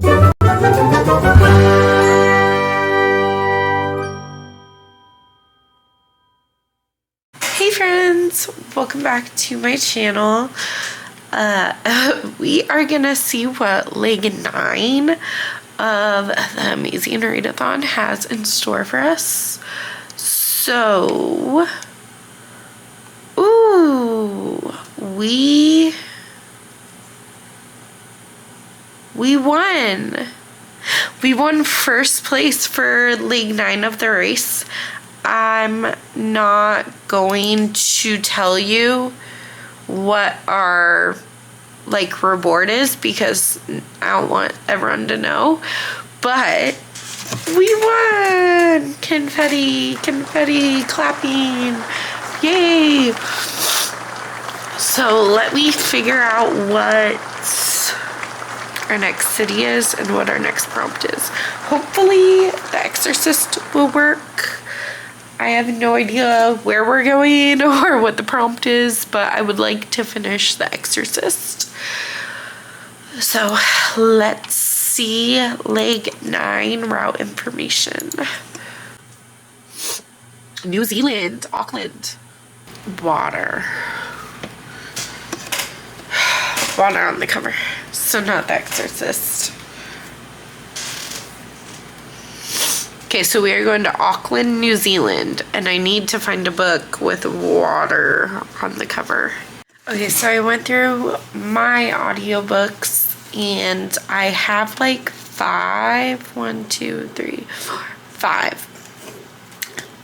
Hey friends, welcome back to my channel. We are gonna see what leg 9 of the Amazing Readathon has in store for us. So, we won. We won first place for leg 9 of the race. I'm not going to tell you what our reward is because I don't want everyone to know, but we won. Confetti clapping, yay. So let me figure out what our next city is and what our next prompt is. Hopefully the exorcist will work. I have no idea where we're going or what the prompt is, but I would like to finish the exorcist. So let's see leg 9 route information. New Zealand, Auckland. Water on the cover, so not the exorcist. Okay, so we are going to Auckland, New Zealand, and I need to find a book with water on the cover. Okay, so I went through my audiobooks and I have five.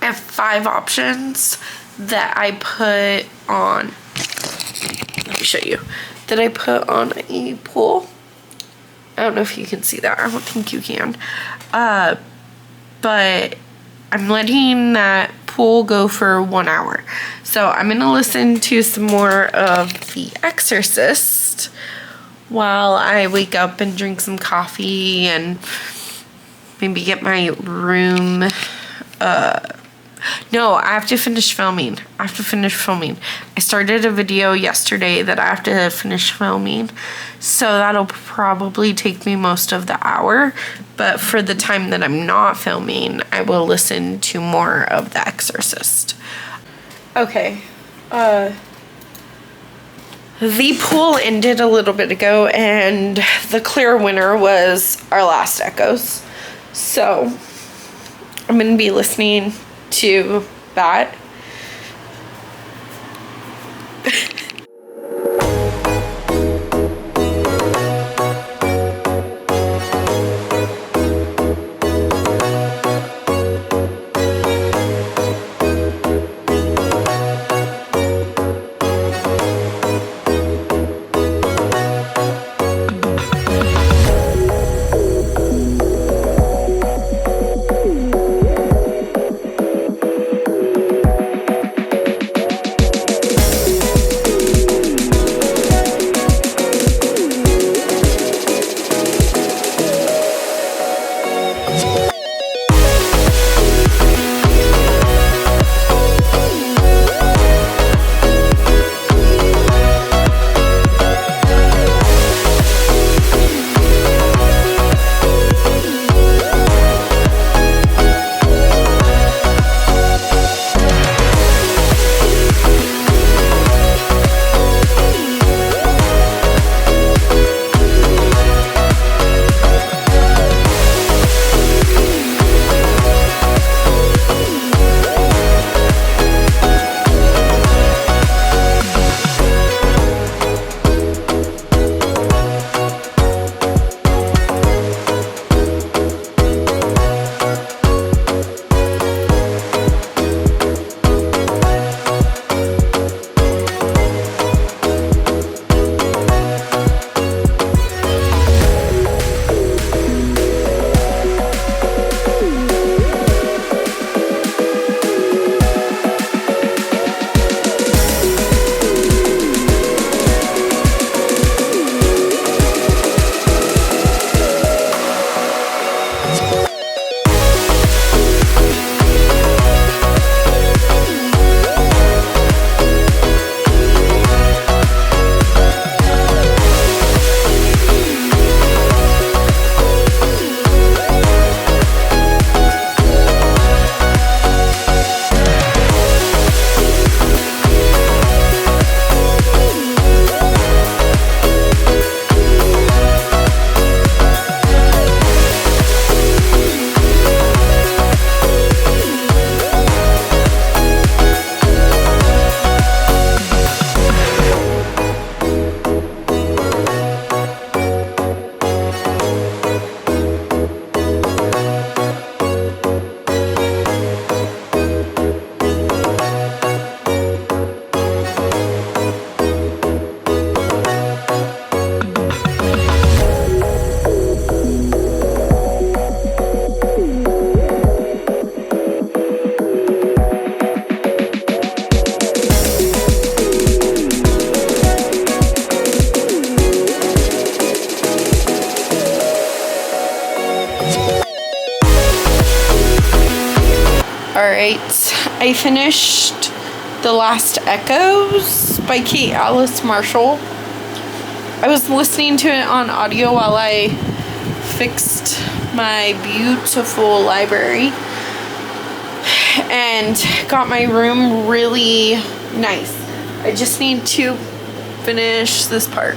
I have 5 options that I put on, let me show you, that I put on a poll. I don't know if you can see that. I don't think you can. But I'm letting that pool go for 1 hour. So I'm gonna listen to some more of The Exorcist while I wake up and drink some coffee and maybe get my room. No, I have to finish filming. I started a video yesterday that I have to finish filming. So that'll probably take me most of the hour. But for the time that I'm not filming, I will listen to more of The Exorcist. Okay. The poll ended a little bit ago and the clear winner was Our Last Echoes. So I'm going to be listening to that. Alright, I finished The Last Echoes by Kate Alice Marshall. I was listening to it on audio while I fixed my beautiful library and got my room really nice. I just need to finish this part,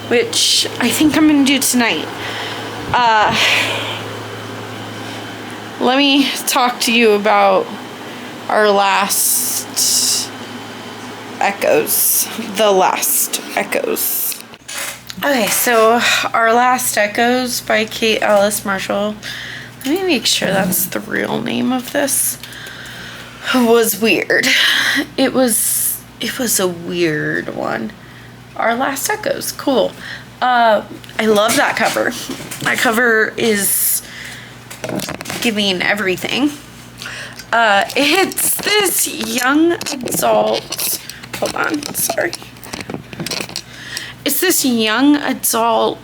which I think I'm gonna do tonight. Let me talk to you about our last echoes. The Last Echoes. Okay, so Our Last Echoes by Kate Alice Marshall. Let me make sure that's the real name of this. Was weird. It was a weird one. Our Last Echoes. Cool. I love that cover. That cover is giving everything. It's this young adult. Hold on, sorry. It's this young adult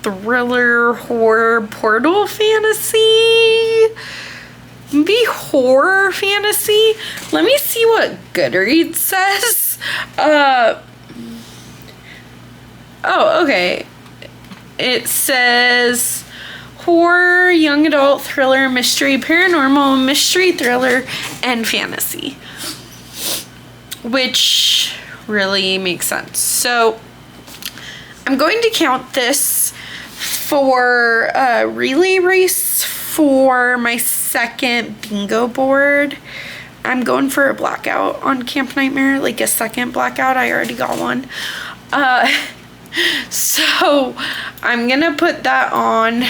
thriller horror portal fantasy. Maybe horror fantasy. Let me see what Goodreads says. Oh, okay. It says horror, young adult, thriller, mystery, paranormal, mystery, thriller, and fantasy. Which really makes sense. So I'm going to count this for a relay race for my second bingo board. I'm going for a blackout on Camp Nightmare, like a second blackout. I already got one. So I'm gonna put that on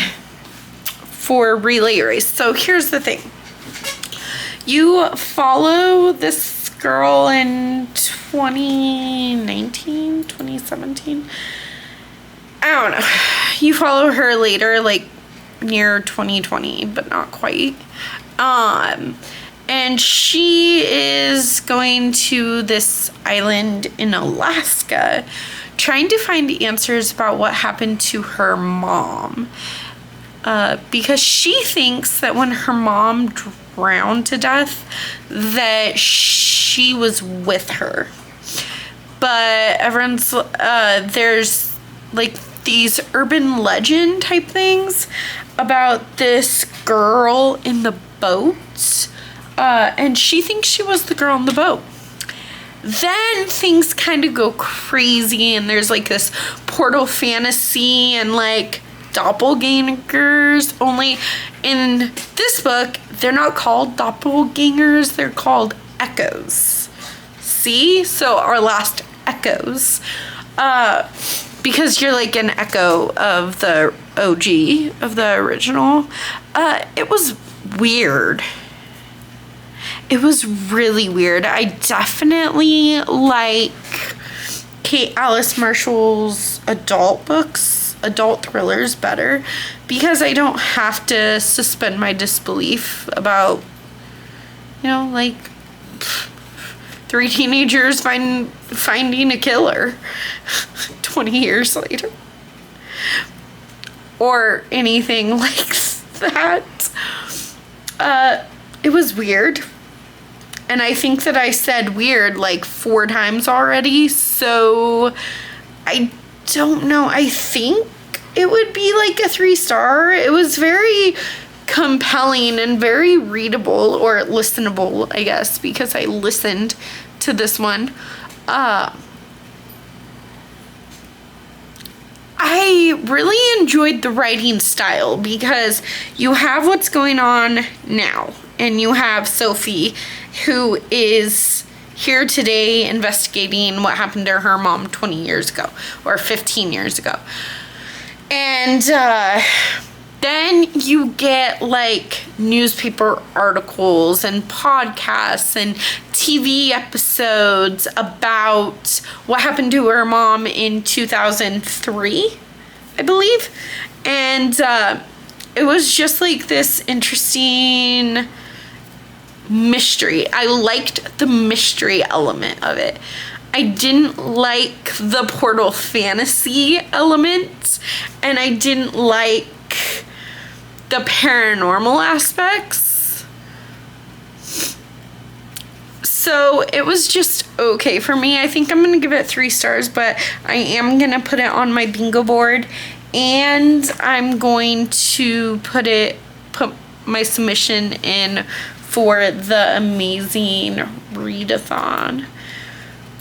for relay race. So here's the thing. You follow this girl in 2019, 2017. I don't know. You follow her later, like near 2020, but not quite. And she is going to this island in Alaska trying to find answers about what happened to her mom. Because she thinks that when her mom drowned to death, that she was with her. But everyone's, there's like these urban legend type things about this girl in the boat. And she thinks she was the girl in the boat. Then things kind of go crazy and there's like this portal fantasy and like doppelgangers. Only in this book, they're not called doppelgangers, they're called echoes. See? So Our Last Echoes. Because you're like an echo of the OG, of the original. It was weird. It was really weird. I definitely like Kate Alice Marshall's adult books, adult thrillers better, because I don't have to suspend my disbelief about, you know, like 3 teenagers finding a killer 20 years later. Or anything like that. It was weird. And I think that I said weird like 4 times already, so I don't know. I think it would be like a 3-star. It was very compelling and very readable, or listenable, I guess, because I listened to this one. I really enjoyed the writing style because you have what's going on now, and you have Sophie, who is here today investigating what happened to her mom 20 years ago or 15 years ago. And then you get like newspaper articles and podcasts and TV episodes about what happened to her mom in 2003, I believe. And it was just like this interesting mystery. I liked the mystery element of it. I didn't like the portal fantasy element, and I didn't like the paranormal aspects. So it was just okay for me. I think I'm gonna give it 3 stars, but I am gonna put it on my bingo board, and I'm going to put my submission in for the amazing readathon.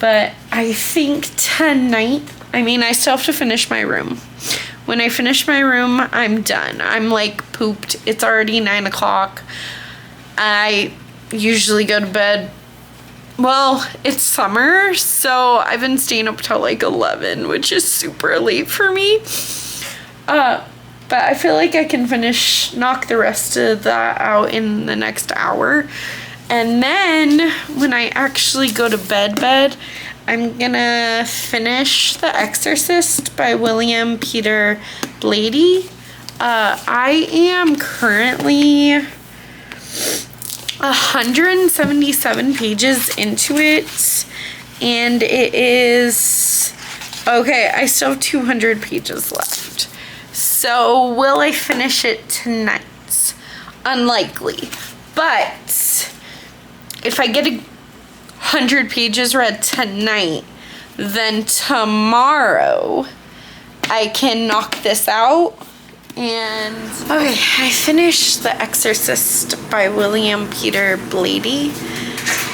But I think tonight, I still have to finish my room. When I finish my room, I'm done. I'm like pooped. It's already 9 o'clock. I usually go to bed. Well, it's summer, so I've been staying up till like 11, which is super late for me. But I feel like I can knock the rest of that out in the next hour. And then when I actually go to bed, I'm gonna finish The Exorcist by William Peter Blatty. I am currently 177 pages into it, and it is okay. I still have 200 pages left. So will I finish it tonight? Unlikely. But if I get 100 pages read tonight, then tomorrow I can knock this out. And okay, I finished The Exorcist by William Peter Blatty,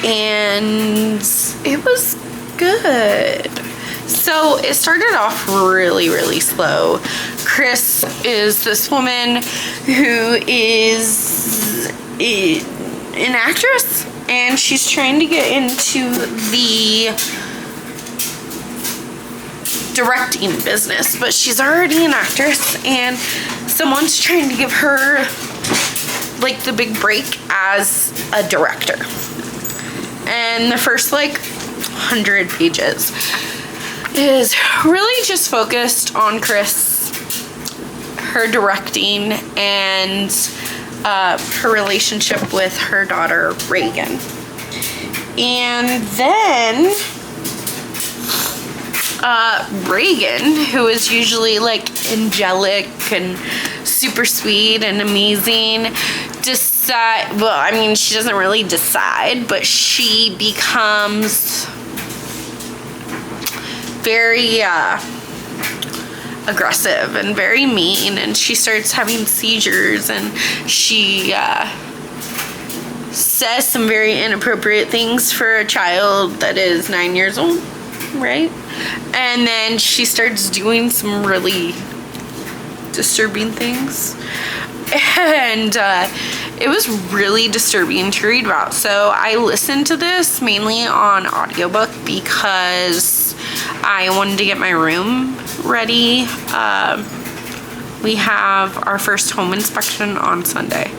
and it was good. So it started off really, really slow. Chris is this woman who is an actress, and she's trying to get into the directing business, but she's already an actress, and someone's trying to give her like the big break as a director. And the first like 100 pages is really just focused on Chris, her directing, and her relationship with her daughter Reagan. And then Reagan, who is usually like angelic and super sweet and amazing, she doesn't really decide, but she becomes very aggressive and very mean, and she starts having seizures, and she says some very inappropriate things for a child that is 9 years old, right? And then she starts doing some really disturbing things, and it was really disturbing to read about. So I listened to this mainly on audiobook because I wanted to get my room ready. We have our first home inspection on Sunday,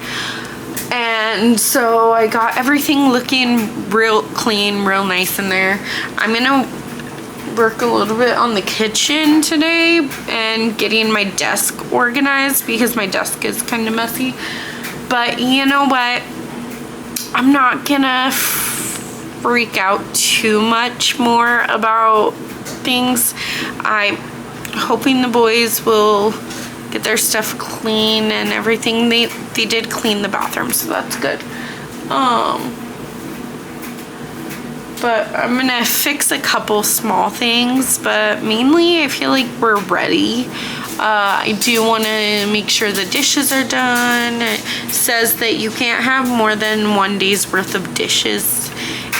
and so I got everything looking real clean, real nice in there. I'm gonna work a little bit on the kitchen today and getting my desk organized because my desk is kind of messy. But you know what? I'm not gonna freak out too much more about things. I'm hoping the boys will get their stuff clean and everything. They did clean the bathroom, so that's good. But I'm gonna fix a couple small things, but mainly I feel like we're ready. I do want to make sure the dishes are done. It says that you can't have more than 1 day's worth of dishes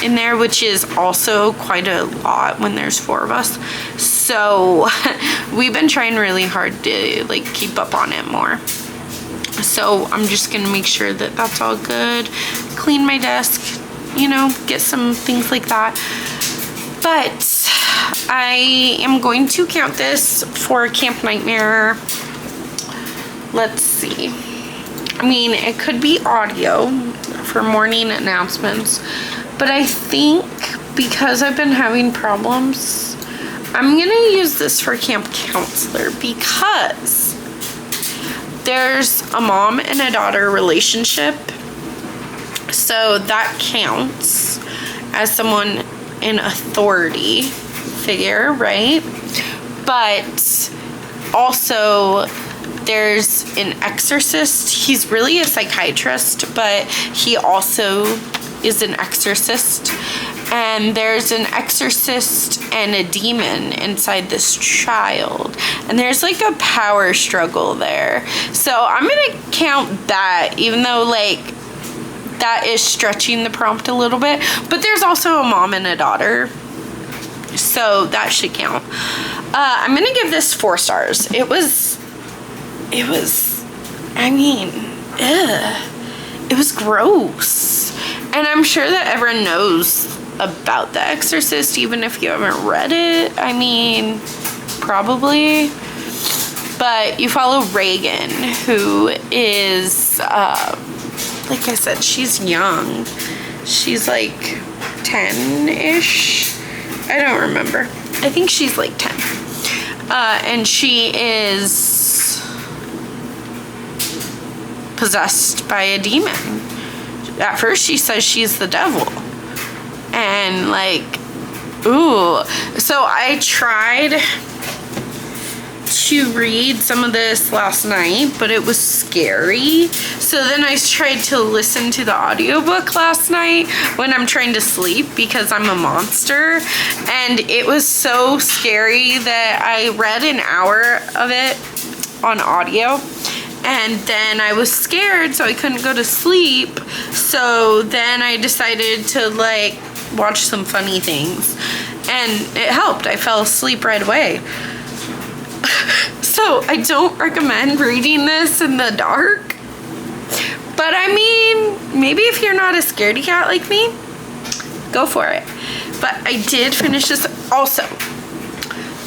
in there, which is also quite a lot when there's 4 of us. So we've been trying really hard to like keep up on it more. So I'm just gonna make sure that that's all good. Clean my desk, you know, get some things like that. But I am going to count this for Camp Nightmare. Let's see. I mean, it could be audio for morning announcements, but I think because I've been having problems, I'm gonna use this for Camp Counselor because there's a mom and a daughter relationship. So that counts as someone in authority figure, right? But also There's an exorcist. He's really a psychiatrist, but he also is an exorcist. And there's an exorcist and a demon inside this child. And there's like a power struggle there. So I'm gonna count that, even though like that is stretching the prompt a little bit. But there's also a mom and a daughter, so that should count. I'm gonna give this 4 stars. It was, I mean, it was gross. And I'm sure that everyone knows about The Exorcist, even if you haven't read it. I mean, probably. But you follow Reagan, who is, like I said, she's young. She's like 10-ish. I don't remember. I think she's like 10. And she is possessed by a demon. At first she says she's the devil. And like, ooh. So I tried to read some of this last night, but it was scary. So then I tried to listen to the audiobook last night when I'm trying to sleep because I'm a monster. And it was so scary that I read an hour of it on audio. And then I was scared, so I couldn't go to sleep. So then I decided to like watch some funny things. And it helped. I fell asleep right away. So I don't recommend reading this in the dark. But I mean, maybe if you're not a scaredy cat like me, go for it. But I did finish this. Also,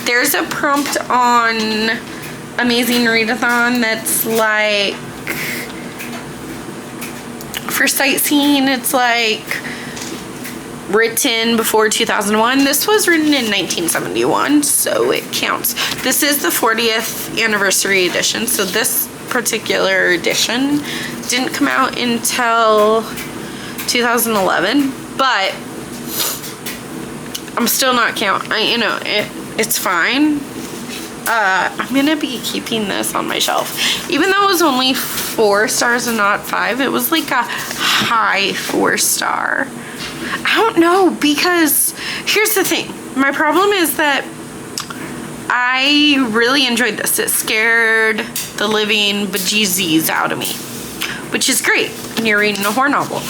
there's a prompt on Amazing Readathon that's like, for sightseeing, it's like written before 2001. This was written in 1971, so it counts. This is the 40th anniversary edition, so this particular edition didn't come out until 2011, but I'm still not counting. You know, it's fine. I'm gonna be keeping this on my shelf. Even though it was only 4 stars and not 5, it was like a high 4-star. I don't know, because here's the thing. My problem is that I really enjoyed this. It scared the living bejesus out of me, which is great when you're reading a horror novel.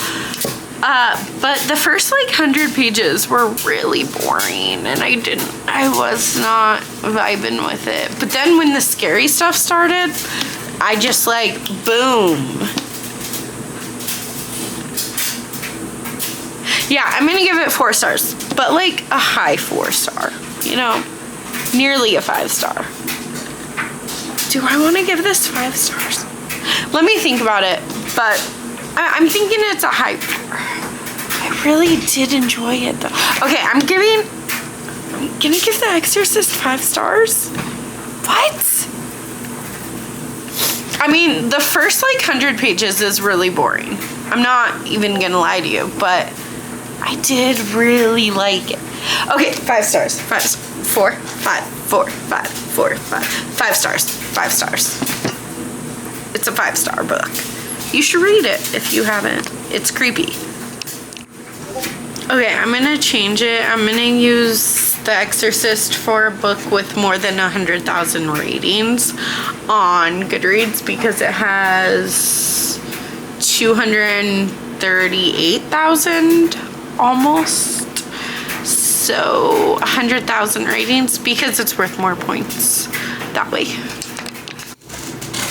But the first like 100 pages were really boring, and I was not vibing with it. But then when the scary stuff started, I just like, boom. Yeah, I'm gonna give it 4 stars, but like a high 4-star, you know, nearly a 5-star. Do I want to give this 5 stars? Let me think about it, but I'm thinking it's a high 4. I really did enjoy it though. Okay, I'm gonna give The Exorcist 5 stars. What? I mean, the first like 100 pages is really boring. I'm not even gonna lie to you, but I did really like it. Okay, 5 stars. 5 stars. 4, 5, 4, 5, 4, 5. 5 stars. 5 stars. It's a 5-star book. You should read it if you haven't. It's creepy. Okay, I'm gonna change it. I'm gonna use The Exorcist for a book with more than 100,000 ratings on Goodreads because it has 238,000 almost. So 100,000 ratings because it's worth more points that way.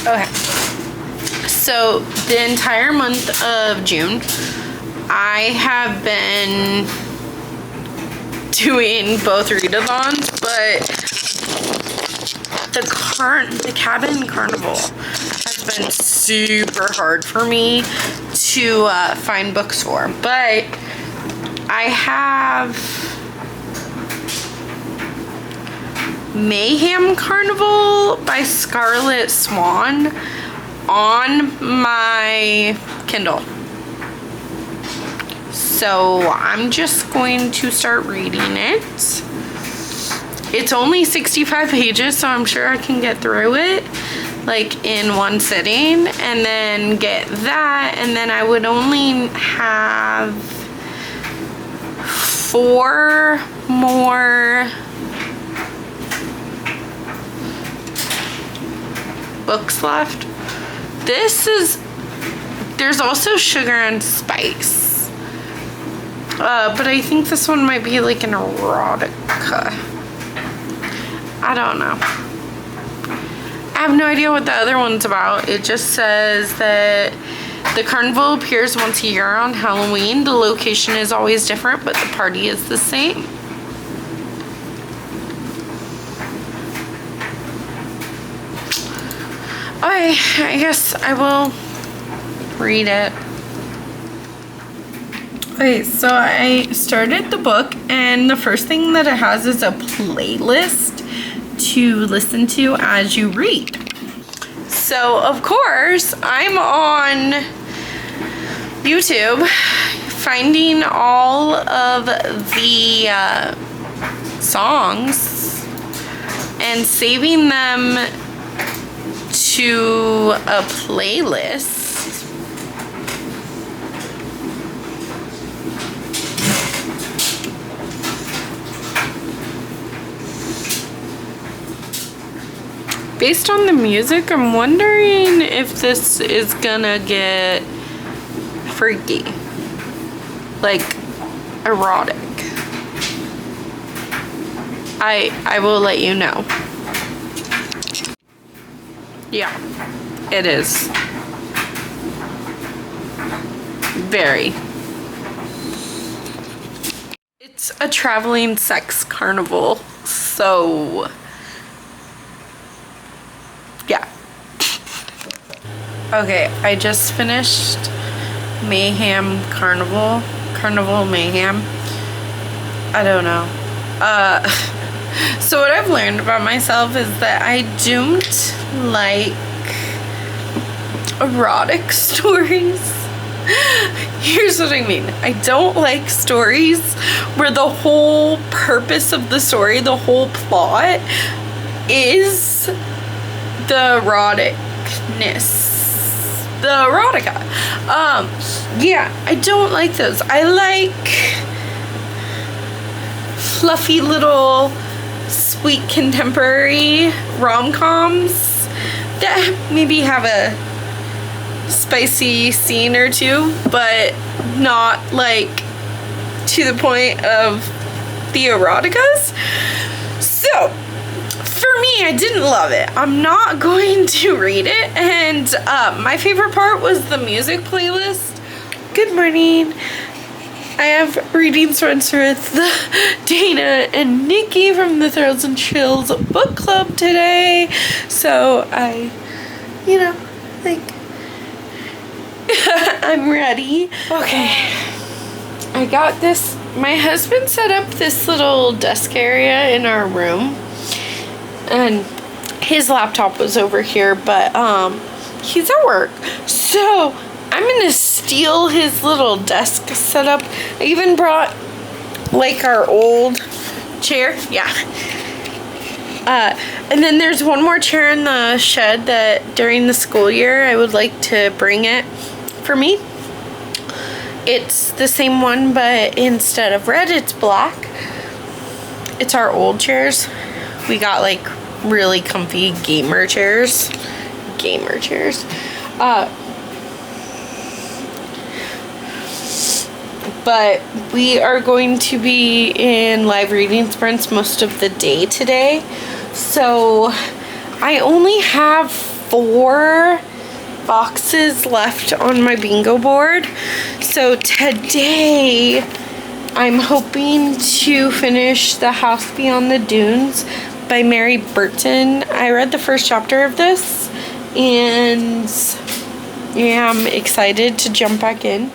Okay. So the entire month of June, I have been doing both readathons, but the cabin carnival has been super hard for me to find books for. But I have Mayhem Carnival by Scarlet Swan on my Kindle. So I'm just going to start reading it. It's only 65 pages, so I'm sure I can get through it. like in one sitting, and then get that, and then I would only have 4 more books left. There's also Sugar and Spice, but I think this one might be like an erotica. I don't know. I have no idea what the other one's about. It just says that the carnival appears once a year on Halloween. The location is always different, but the party is the same. Okay, I guess I will read it. Okay, so I started the book, and the first thing that it has is a playlist to listen to as you read. So, of course, I'm on YouTube finding all of the songs and saving them to a playlist. Based on the music, I'm wondering if this is gonna get freaky, like erotic. I will let you know. Yeah, it is. Very. It's a traveling sex carnival, so yeah. Okay, I just finished Mayhem Carnival Mayhem. I don't know. So what I've learned about myself is that I don't like erotic stories. Here's what I mean. I don't like stories where the whole purpose of the story, the whole plot, is the eroticness. The erotica. Yeah, I don't like those. I like fluffy little sweet contemporary rom-coms that maybe have a spicy scene or two, but not like to the point of the eroticas. So for me, I didn't love it. I'm not going to read it. And my favorite part was the music playlist. Good morning. I have reading sweats with Dana and Nikki from the Thrills and Chills book club today. So I, I'm ready. Okay. I got this. My husband set up this little desk area in our room. And his laptop was over here, but he's at work. So I'm gonna steal his little desk setup. I even brought like our old chair. Yeah. And then there's one more chair in the shed that during the school year I would like to bring it for me. It's the same one, but instead of red, it's black. It's our old chairs. We got like really comfy gamer chairs. But we are going to be in live reading sprints most of the day today. So I only have 4 boxes left on my bingo board. So today I'm hoping to finish The House Beyond the Dunes by Mary Burton. I read the first chapter of this and yeah, I'm excited to jump back in.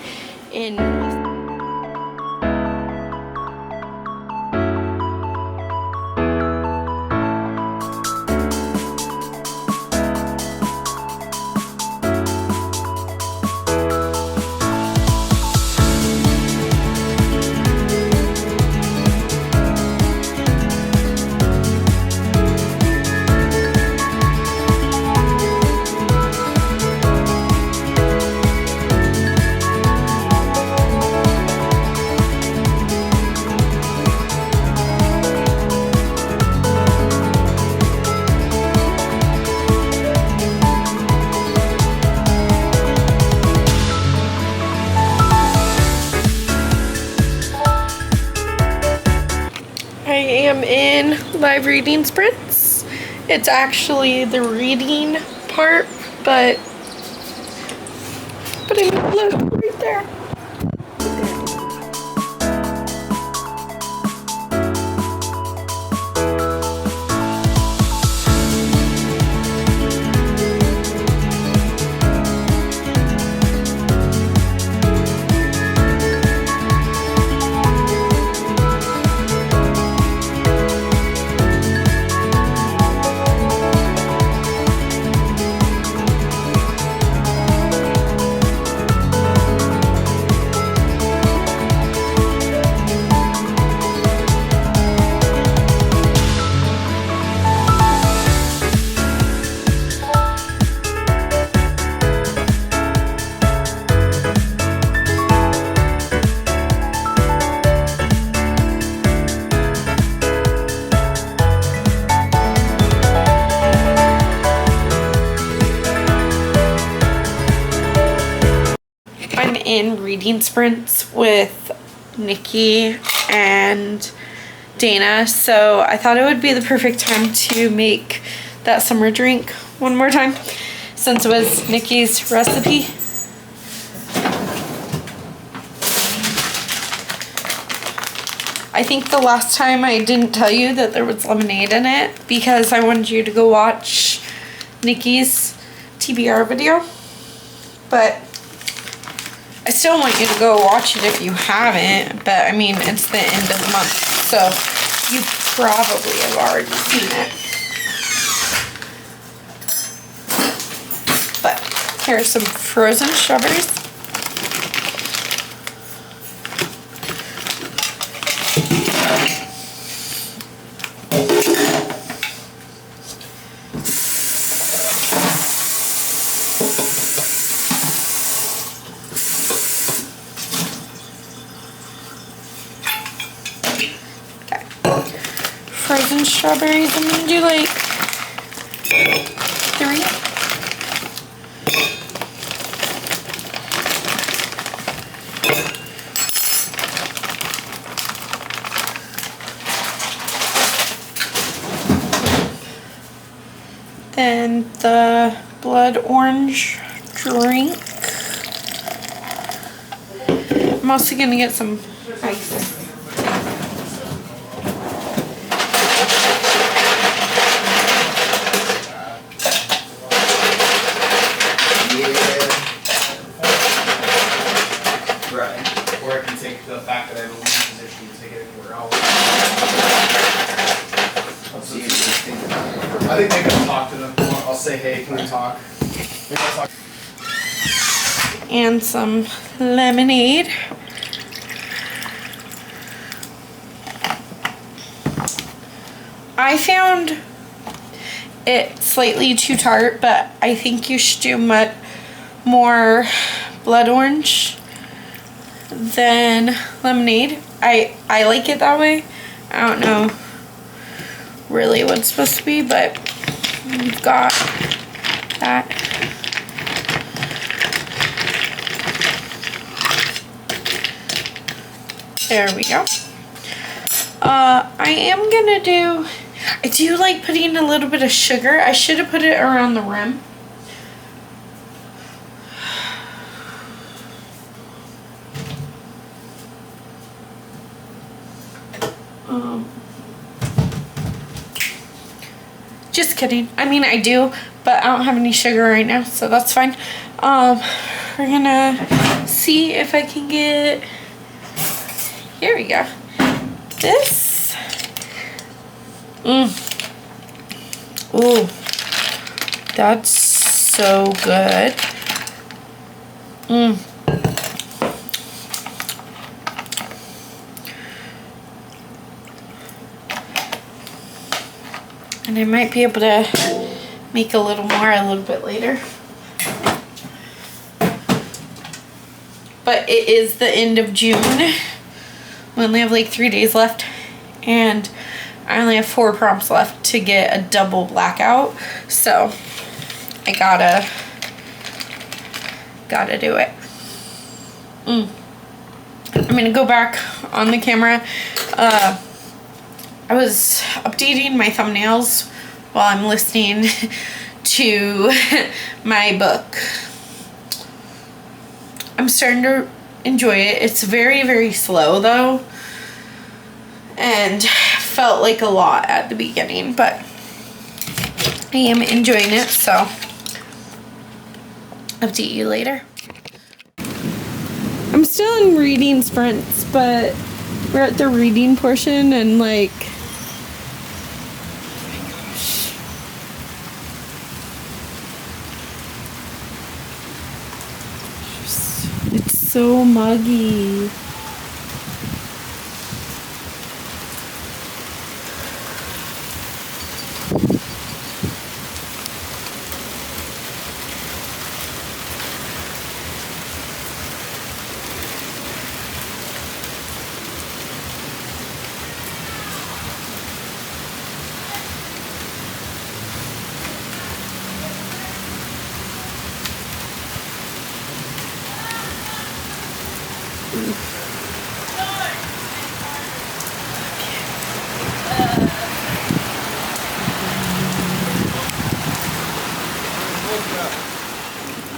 live reading sprints. It's actually the reading part, but I mean, look, right there. I'm in reading sprints with Nikki and Dana, so I thought it would be the perfect time to make that summer drink one more time since it was Nikki's recipe. I think the last time I didn't tell you that there was lemonade in it because I wanted you to go watch Nikki's TBR video, but I still want you to go watch it if you haven't, but I mean, it's the end of the month, so you probably have already seen it. But here are some frozen strawberries. Frozen strawberries, I'm gonna do like 3. Then the blood orange drink. I'm also gonna get some ice. The fact that I have a lead position to take it anywhere else. I think maybe I'll talk to them. I'll say, hey, can we talk? Maybe I'll talk. And some lemonade. I found it slightly too tart, but I think you should do much more blood orange than lemonade. I like it that way. I don't know really what it's supposed to be, but we've got that. There we go. I do like putting a little bit of sugar. I should have put it around the rim. Just kidding. I mean, I do, but I don't have any sugar right now, so that's fine. We're gonna see if I can get, here we go, this. Ooh, that's so good. And I might be able to make a little more a little bit later. But it is the end of June. We only have like 3 days left. And I only have 4 prompts left to get a double blackout. So I gotta do it. I'm gonna go back on the camera I was updating my thumbnails while I'm listening to my book. I'm starting to enjoy it. It's very, very slow though, and felt like a lot at the beginning, but I am enjoying it, so update you later. I'm still in reading sprints, but we're at the reading portion, and like, oh my gosh. It's so muggy.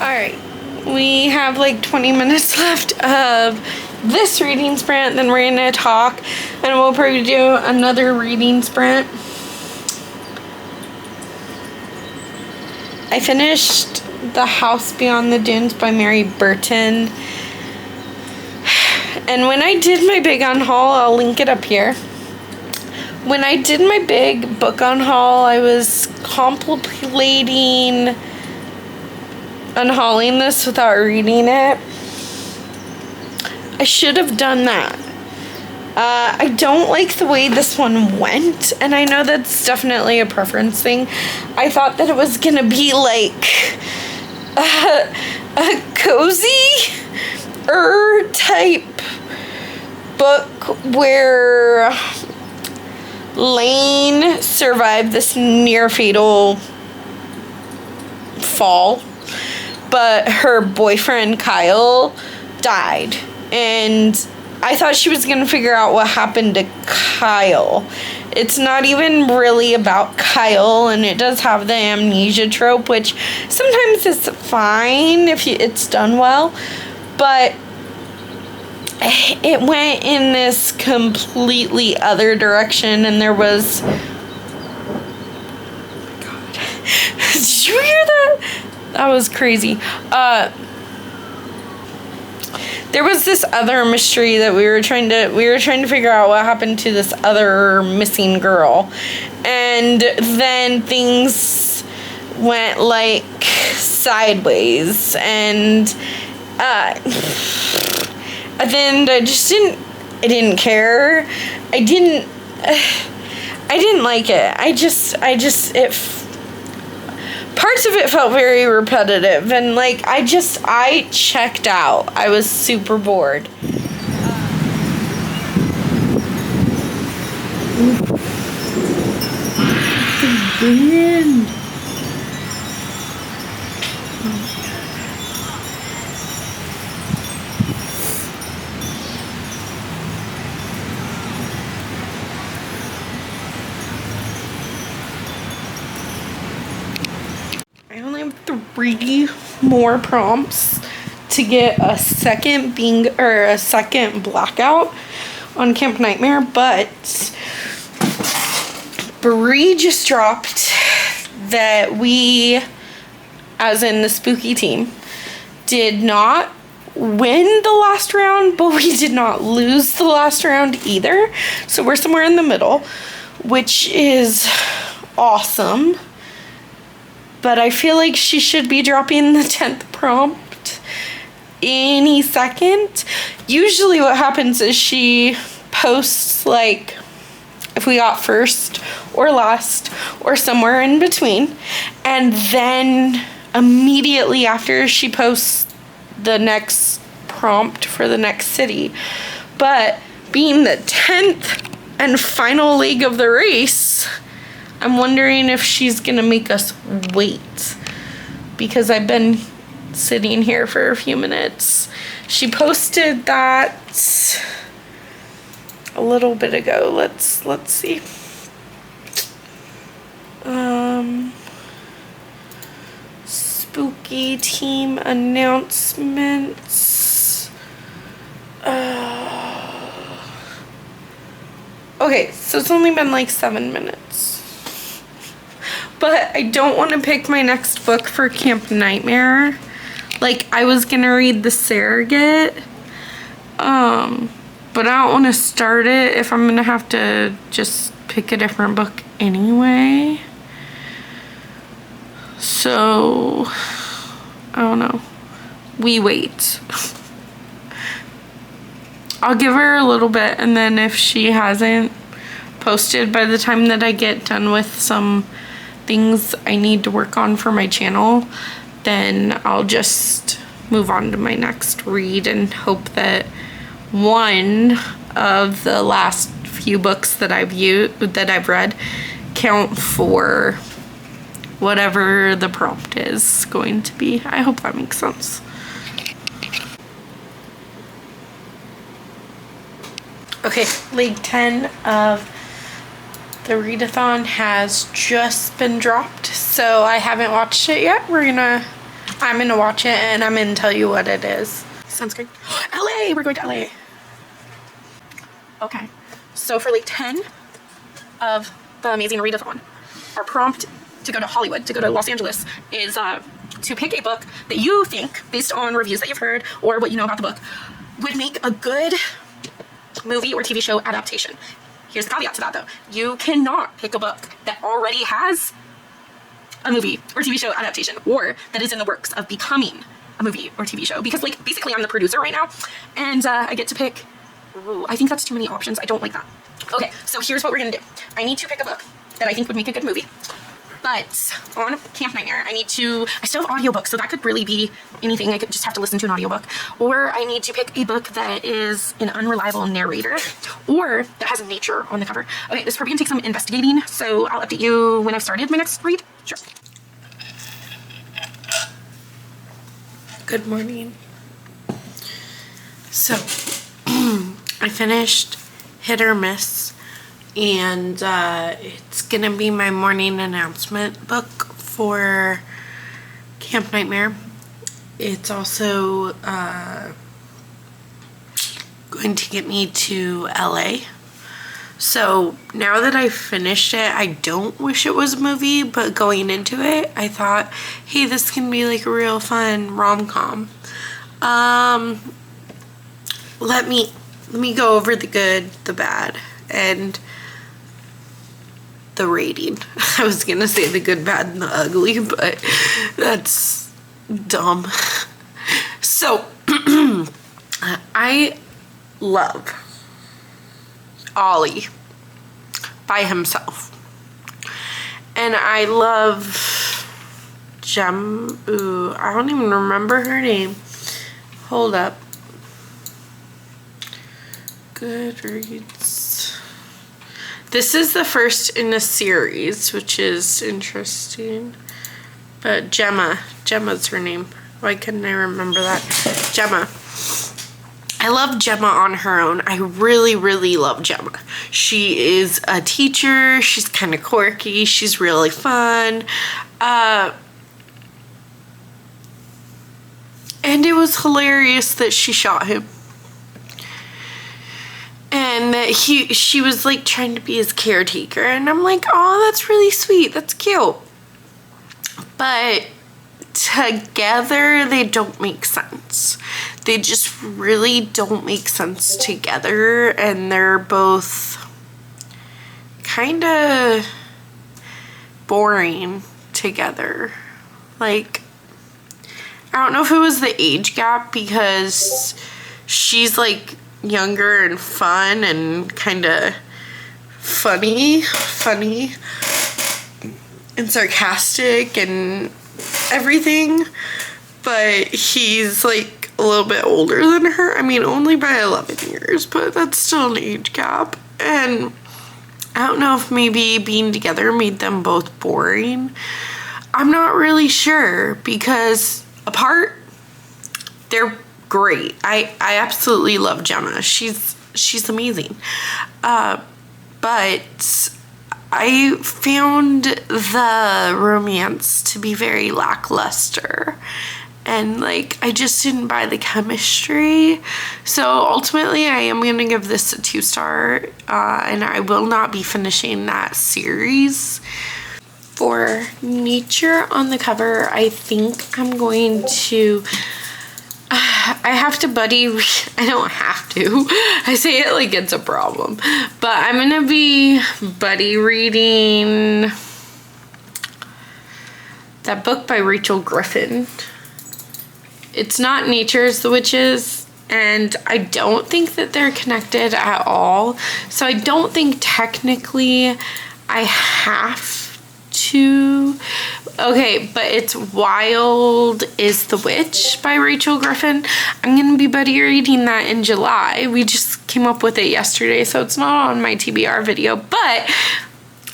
Alright, we have like 20 minutes left of this reading sprint, then we're gonna talk, and we'll probably do another reading sprint. I finished The House Beyond the Dunes by Mary Burton, and when I did my big unhaul, I'll link it up here. When I did my big book unhaul, I was contemplating unhauling this without reading it. I should have done that. I don't like the way this one went, and I know that's definitely a preference thing. I thought that it was gonna be like a cozy type book where Lane survived this near fatal fall, but her boyfriend Kyle died, and I thought she was gonna figure out what happened to Kyle. It's not even really about Kyle, and it does have the amnesia trope, which sometimes is fine if it's done well, but it went in this completely other direction, and there was, oh my god, did you hear that? That was crazy. There was this other mystery that we were trying to figure out what happened to this other missing girl, and then things went like sideways, and at the end I didn't care. I didn't like it. Parts of it felt very repetitive, and like I checked out. I was super bored. The wind. I only have 3 more prompts to get a second blackout on Camp Nightmare, but Bree just dropped that we, as in the spooky team, did not win the last round, but we did not lose the last round either. So we're somewhere in the middle, which is awesome. But I feel like she should be dropping the 10th prompt any second. Usually what happens is she posts like if we got first or last or somewhere in between, and then immediately after she posts the next prompt for the next city. But being the 10th and final leg of the race, I'm wondering if she's gonna make us wait, because I've been sitting here for a few minutes. She posted that a little bit ago. Let's see. Spooky team announcements. Okay, so it's only been like 7 minutes. But I don't want to pick my next book for Camp Nightmare. Like, I was gonna read The Surrogate. But I don't want to start it if I'm gonna have to just pick a different book anyway. So, I don't know. We wait. I'll give her a little bit, and then if she hasn't posted by the time that I get done with some things I need to work on for my channel, then I'll just move on to my next read and hope that one of the last few books that I've read count for whatever the prompt is going to be. I hope that makes sense. Okay, League 10 of the readathon has just been dropped, so I haven't watched it yet. I'm gonna watch it and I'm gonna tell you what it is. Sounds great. LA! We're going to LA. Okay, so for League 10 of the amazing readathon, our prompt to go to Hollywood, to go to Los Angeles, is to pick a book that you think, based on reviews that you've heard or what you know about the book, would make a good movie or TV show adaptation. Here's the caveat to that though. You cannot pick a book that already has a movie or TV show adaptation, or that is in the works of becoming a movie or TV show, because like basically I'm the producer right now and I get to pick. Ooh, I think that's too many options. I don't like that. Okay, so here's what we're gonna do. I need to pick a book that I think would make a good movie. But on Camp Nightmare, I still have audiobooks, so that could really be anything. I could just have to listen to an audiobook. Or I need to pick a book that is an unreliable narrator, or that has nature on the cover. Okay, this is probably gonna take some investigating, so I'll update you when I've started my next read. Sure. Good morning. So, I finished Hit or Miss, and it's gonna be my morning announcement book for Camp Nightmare. It's also going to get me to LA. So now that I've finished it, I don't wish it was a movie, but going into it, I thought, hey, this can be like a real fun rom-com. Let me go over the good, the bad, and the rating. I was gonna say the good, bad, and the ugly, but that's dumb. So, I love Ollie by himself. And I love I don't even remember her name. Hold up. Goodreads. This is the first in a series, which is interesting. But Gemma's her name. Why couldn't I remember that? Gemma. I love Gemma on her own. I really, really love Gemma. She is a teacher. She's kind of quirky. She's really fun. And it was hilarious that she shot him. And that she was like trying to be his caretaker. And I'm like, oh, that's really sweet. That's cute. But together, they don't make sense. They just really don't make sense together. And they're both kind of boring together. Like, I don't know if it was the age gap, because she's like younger and fun and kind of funny and sarcastic and everything, but he's like a little bit older than her. I mean, only by 11 years, but that's still an age gap. And I don't know if maybe being together made them both boring. I'm not really sure, because apart, they're great. I absolutely love Gemma. She's amazing. But I found the romance to be very lackluster. And like, I just didn't buy the chemistry. So ultimately, I am going to give this a 2-star. And I will not be finishing that series. For nature on the cover, I think I'm going to... I have to buddy read. I don't have to. I say it like it's a problem. But I'm going to be buddy reading that book by Rachel Griffin. It's not Nature is the Witches, and I don't think that they're connected at all. So I don't think technically I have to. Okay, but it's Wild is the Witch by Rachel Griffin. I'm going to be buddy reading that in July. We just came up with it yesterday, so it's not on my TBR video, but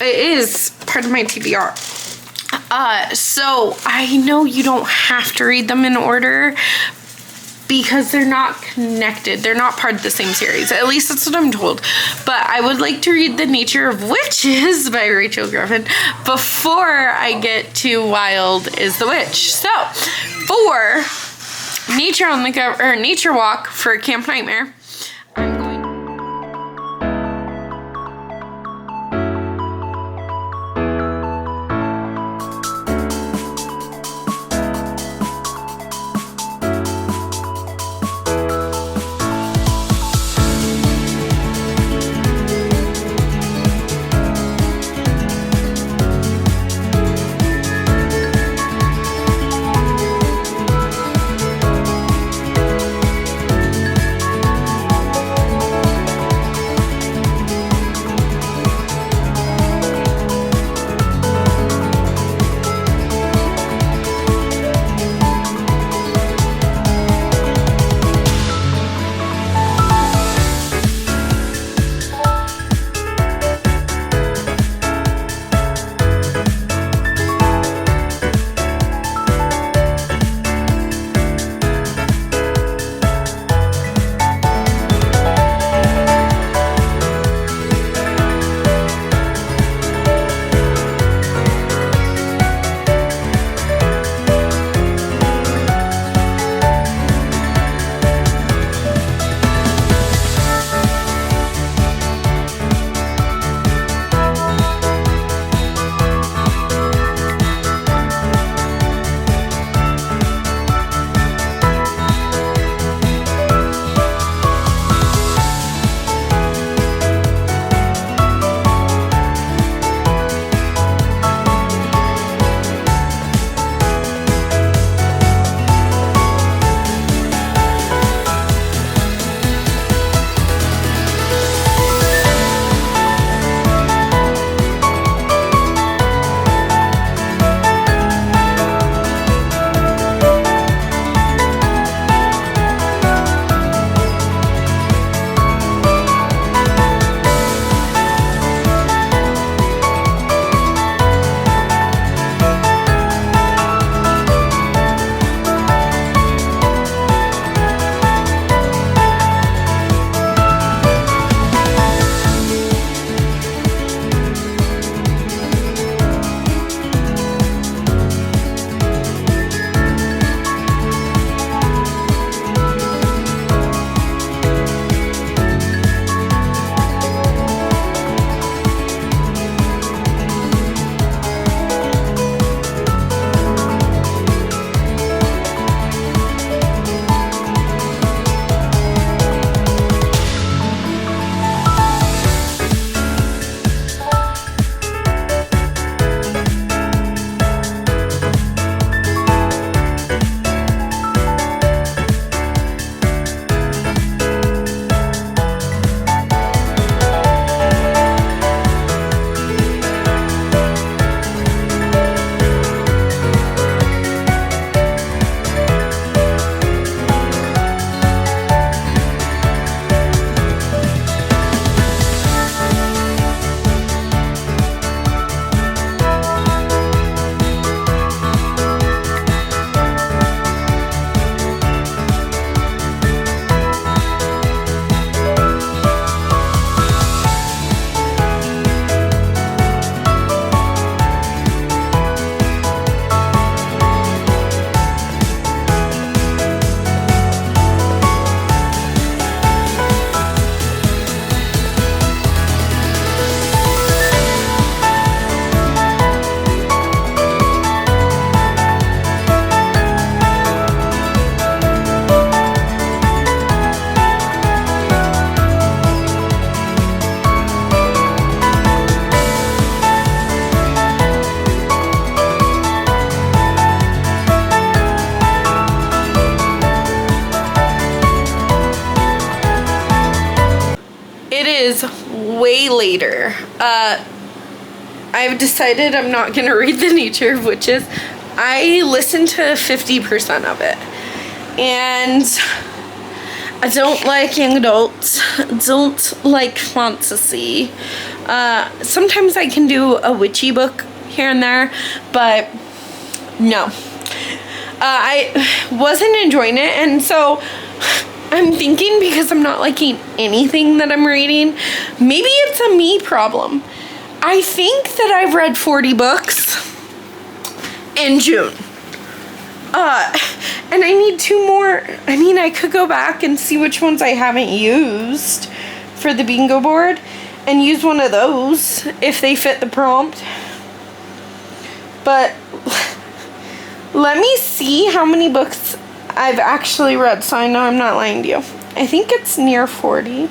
it is part of my TBR. So I know you don't have to read them in order because they're not connected. They're not part of the same series. At least that's what I'm told. But I would like to read The Nature of Witches by Rachel Griffin before I get to Wild is the Witch. So for Nature on the cover, or Nature Walk for Camp Nightmare, I'm going. be later. I've decided I'm not going to read The Nature of Witches. I listened to 50% of it. And I don't like young adults. I don't like fantasy. Sometimes I can do a witchy book here and there, but no. I wasn't enjoying it, and so I'm thinking, because I'm not liking anything that I'm reading, maybe it's a me problem. I think that I've read 40 books in June. And I need 2 more. I mean, I could go back and see which ones I haven't used for the bingo board and use one of those if they fit the prompt. But let me see how many books I've actually read, so I know I'm not lying to you. I think it's near 40.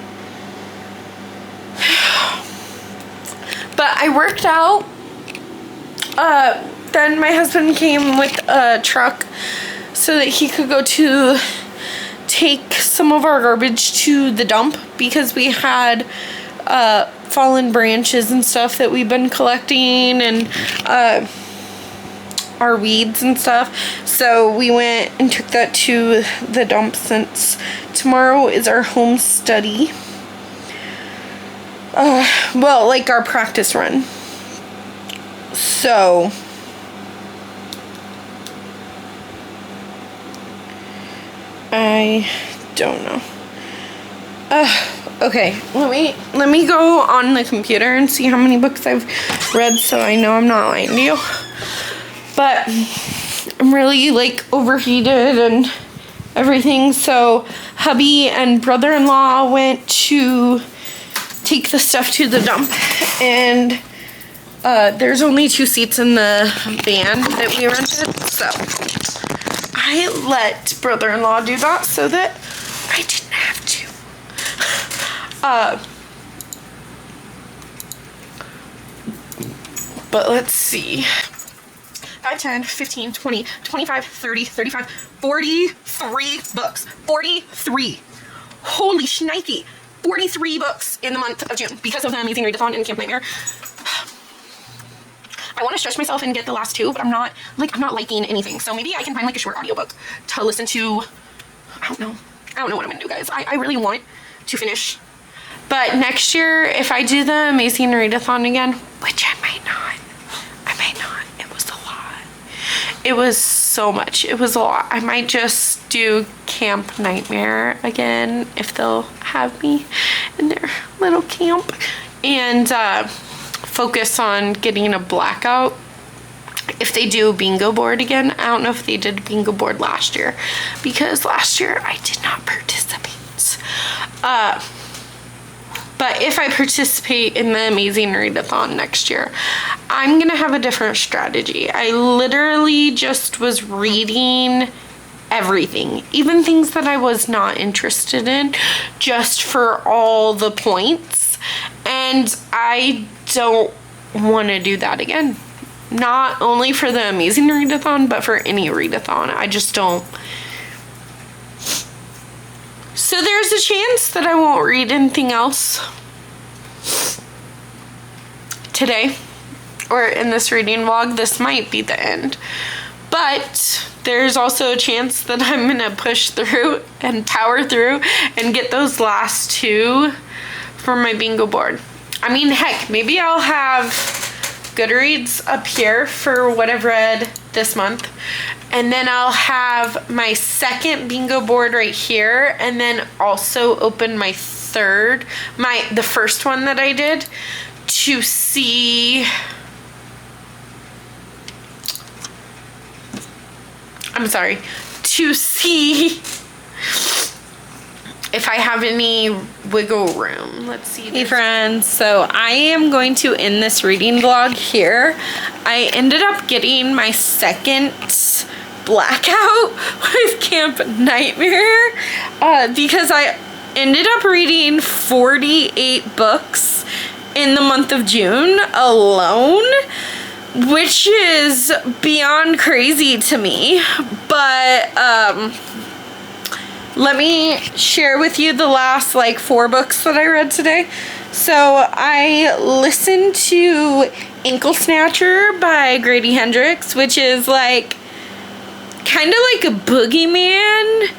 But I worked out. Then my husband came with a truck so that he could go to take some of our garbage to the dump, because we had fallen branches and stuff that we've been collecting, and our weeds and stuff. So we went and took that to the dump, since tomorrow is our home study. Well, like our practice run. So I don't know. Okay, let me go on the computer and see how many books I've read, so I know I'm not lying to you. But I'm really like overheated and everything, so hubby and brother-in-law went to take the stuff to the dump, and there's only 2 seats in the van that we rented, so I let brother-in-law do that so that I didn't have to. 5, 10, 15, 20, 25, 30, 35, 43 books. 43. Holy shnikey. 43 books in the month of June because of the Amazing Readathon and Camp Nightmare. I want to stretch myself and get the last 2, but I'm not liking anything. So maybe I can find like a short audiobook to listen to. I don't know what I'm going to do, guys. I really want to finish. But next year, if I do the Amazing Readathon again, which I might not. It was a lot. It was so much. It was a lot. I might just do Camp Nightmare again if they'll have me in their little camp, and focus on getting a blackout. If they do bingo board again, I don't know if they did bingo board last year, because last year I did not participate. But if I participate in the Amazing Readathon next year, I'm going to have a different strategy. I literally just was reading everything, even things that I was not interested in, just for all the points. And I don't want to do that again. Not only for the Amazing Readathon, but for any readathon. I just don't. So there's a chance that I won't read anything else today or in this reading vlog. This might be the end. But there's also a chance that I'm going to push through and power through and get those last 2 for my bingo board. I mean, heck, maybe I'll have Goodreads up here for what I've read this month. And then I'll have my second bingo board right here, and then also open my the first one that I did to see. To see if I have any wiggle room. Let's see. Hey friends, so I am going to end this reading vlog here. I ended up getting my second blackout with Camp Nightmare because I ended up reading 48 books in the month of June alone, which is beyond crazy to me. But let me share with you the last like 4 books that I read today. So I listened to Ankle Snatcher by Grady Hendrix, which is like kind of like a boogeyman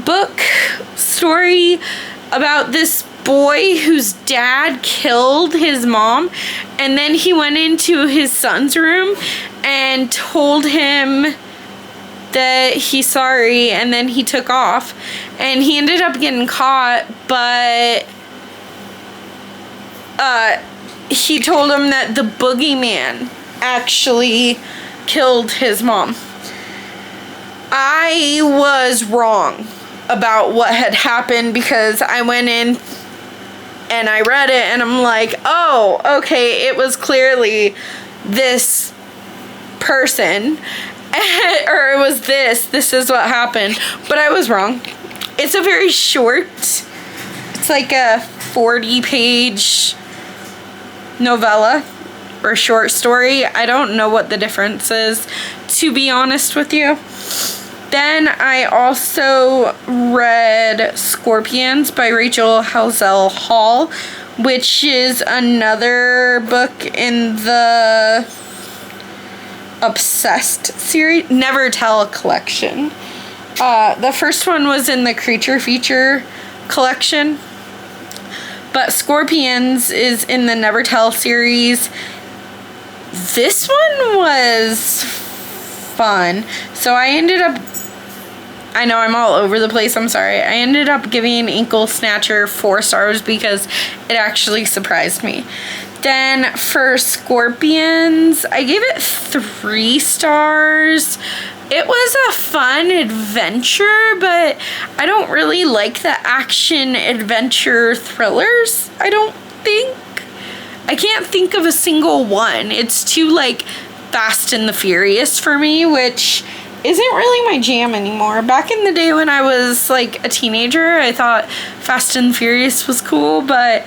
book story about this boy whose dad killed his mom, and then he went into his son's room and told him that he's sorry, and then he took off, and he ended up getting caught, but he told him that the boogeyman actually killed his mom. I was wrong about what had happened because I went in and I read it and I'm like, oh, okay, it was clearly this person or it was this is what happened, but I was wrong. It's a very short, it's like a 40-page novella or short story. I don't know what the difference is, to be honest with you. Then I also read Scorpions by Rachel Halsell Hall, which is another book in the Obsessed series, Never Tell collection. The first one was in the Creature Feature collection, but Scorpions is in the Never Tell series. This one was fun. So I ended up, I know I'm all over the place, I'm sorry. I ended up giving Ankle Snatcher 4 stars because it actually surprised me. Then for Scorpions, I gave it 3 stars. It was a fun adventure, but I don't really like the action adventure thrillers, I don't think. I can't think of a single one. It's too like Fast and the Furious for me, which isn't really my jam anymore. Back in the day when I was like a teenager, I thought Fast and Furious was cool, but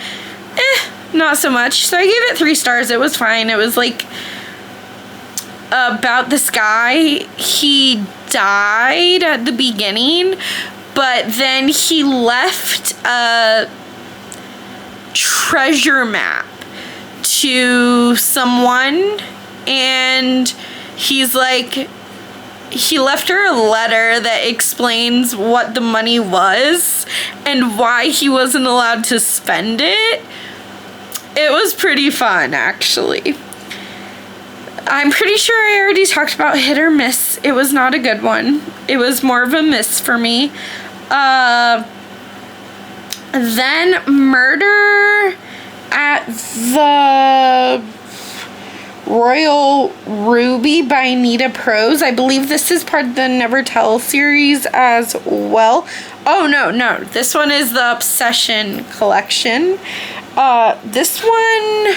not so much. So I gave it 3 stars. It was fine. It was like about this guy. He died at the beginning, but then he left a treasure map to someone, and he's like, he left her a letter that explains what the money was and why he wasn't allowed to spend it. It was pretty fun, actually. I'm pretty sure I already talked about Hit or Miss. It was not a good one. It was more of a miss for me. Then Murder at the Royal Ruby by Nita Prose. I believe this is part of the Never Tell series as well. Oh, no. This one is the Obsession collection. This one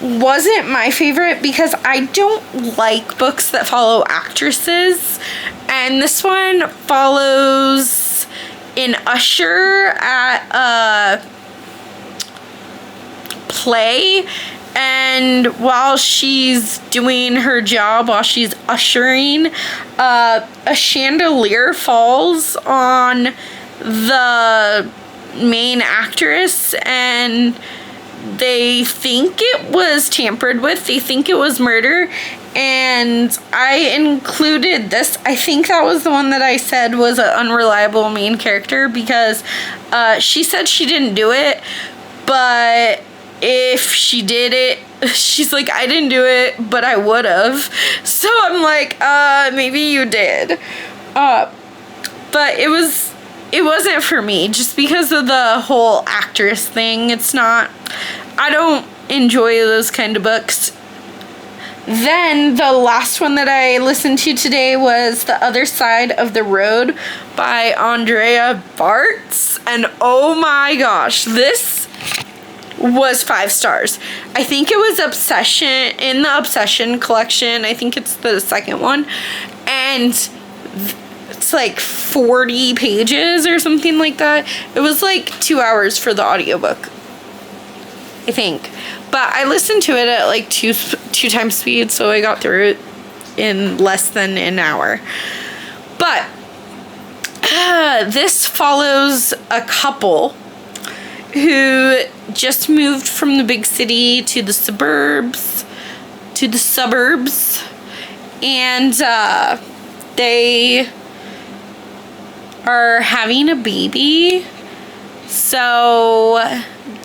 wasn't my favorite because I don't like books that follow actresses. And this one follows an usher at a play, and while she's doing her job, while she's ushering, a chandelier falls on the main actress, and they think it was tampered with. They think it was murder, and I included this. I think that was the one that I said was an unreliable main character because she said she didn't do it, but if she did it, she's like, I didn't do it, but I would have. So I'm like, maybe you did. But it wasn't for me just because of the whole actress thing. It's not, I don't enjoy those kind of books. Then the last one that I listened to today was The Other Side of the Road by Andrea Bartz. And oh my gosh, this was 5 stars. I think it was Obsession, in the Obsession collection. I think it's the second one. And it's like 40 pages or something like that. It was like 2 hours for the audiobook, I think. But I listened to it at like two times speed, so I got through it in less than an hour. But this follows a couple, who just moved from the big city to the suburbs, and they are having a baby. So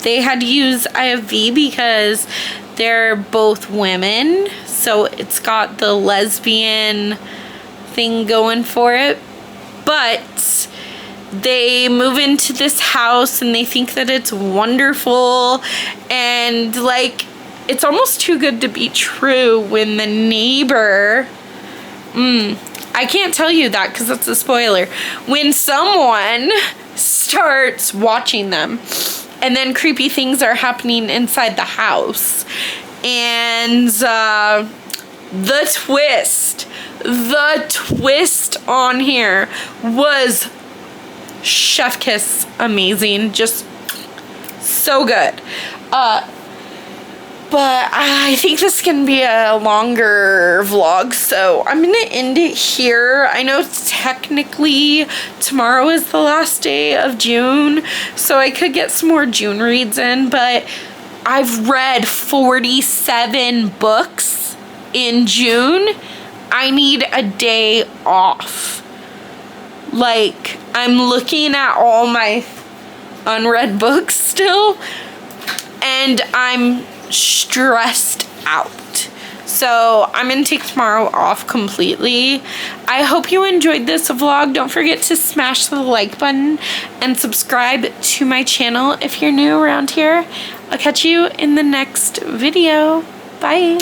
they had to use IV because they're both women. So it's got the lesbian thing going for it. But they move into this house and they think that it's wonderful. And like, it's almost too good to be true when the neighbor... I can't tell you that because that's a spoiler. When someone starts watching them and then creepy things are happening inside the house. And the twist on here was chef kiss amazing. Just so good. But I think this can be a longer vlog, so I'm going to end it here. I know technically tomorrow is the last day of June, so I could get some more June reads in, but I've read 47 books in June. I need a day off. Like, I'm looking at all my unread books still, and I'm stressed out. So I'm gonna take tomorrow off completely. I hope you enjoyed this vlog. Don't forget to smash the like button and subscribe to my channel if you're new around here. I'll catch you in the next video. Bye.